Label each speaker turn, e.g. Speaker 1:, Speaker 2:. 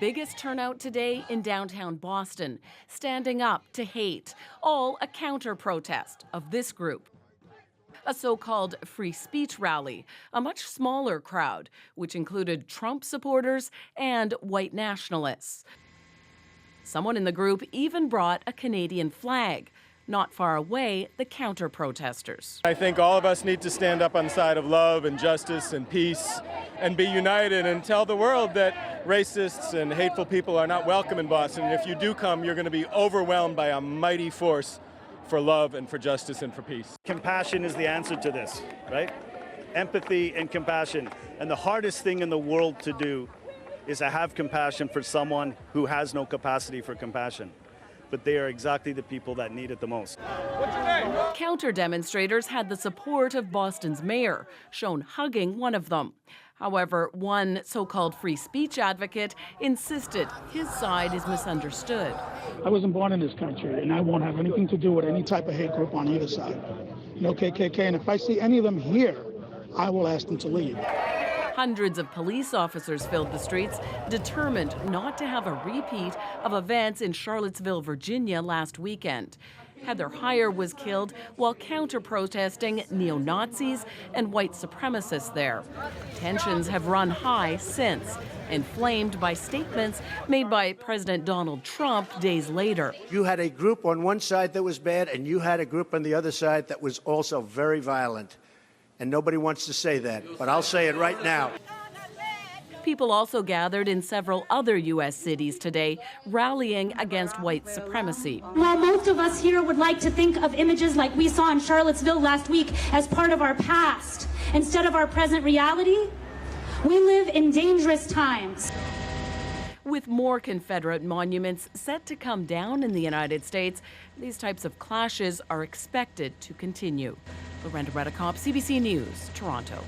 Speaker 1: biggest turnout today in downtown Boston, standing up to hate, all a counter-protest of this group. A so-called free speech rally, a much smaller crowd, which included Trump supporters and white nationalists. Someone in the group even brought a Canadian flag. Not far away, the counter-protesters.
Speaker 2: I think all of us need to stand up on the side of love and justice and peace and be united and tell the world that racists and hateful people are not welcome in Boston. And if you do come, you're going to be overwhelmed by a mighty force for love and for justice and for peace.
Speaker 3: Compassion is the answer to this, right? Empathy and compassion. And the hardest thing in the world to do is to have compassion for someone who has no capacity for compassion. But they are exactly the people that need it the most.
Speaker 2: What's your name?
Speaker 1: Counter-demonstrators had the support of Boston's mayor, shown hugging one of them. However, one so-called free speech advocate insisted his side is misunderstood.
Speaker 4: I wasn't born in this country, and I won't have anything to do with any type of hate group on either side. No KKK, and if I see any of them here, I will ask them to leave.
Speaker 1: Hundreds of police officers filled the streets, determined not to have a repeat of events in Charlottesville, Virginia last weekend. Heather Heyer was killed while counter-protesting neo-Nazis and white supremacists there. Tensions have run high since, inflamed by statements made by President Donald Trump days later.
Speaker 5: You had a group on one side that was bad, and you had a group on the other side that was also very violent. And nobody wants to say that, but I'll say it right now.
Speaker 1: People also gathered in several other U.S. cities today, rallying against white supremacy.
Speaker 6: While most of us here would like to think of images like we saw in Charlottesville last week as part of our past instead of our present reality, we live in dangerous times.
Speaker 1: With more Confederate monuments set to come down in the United States, these types of clashes are expected to continue. Lorenda Redekop, CBC News, Toronto.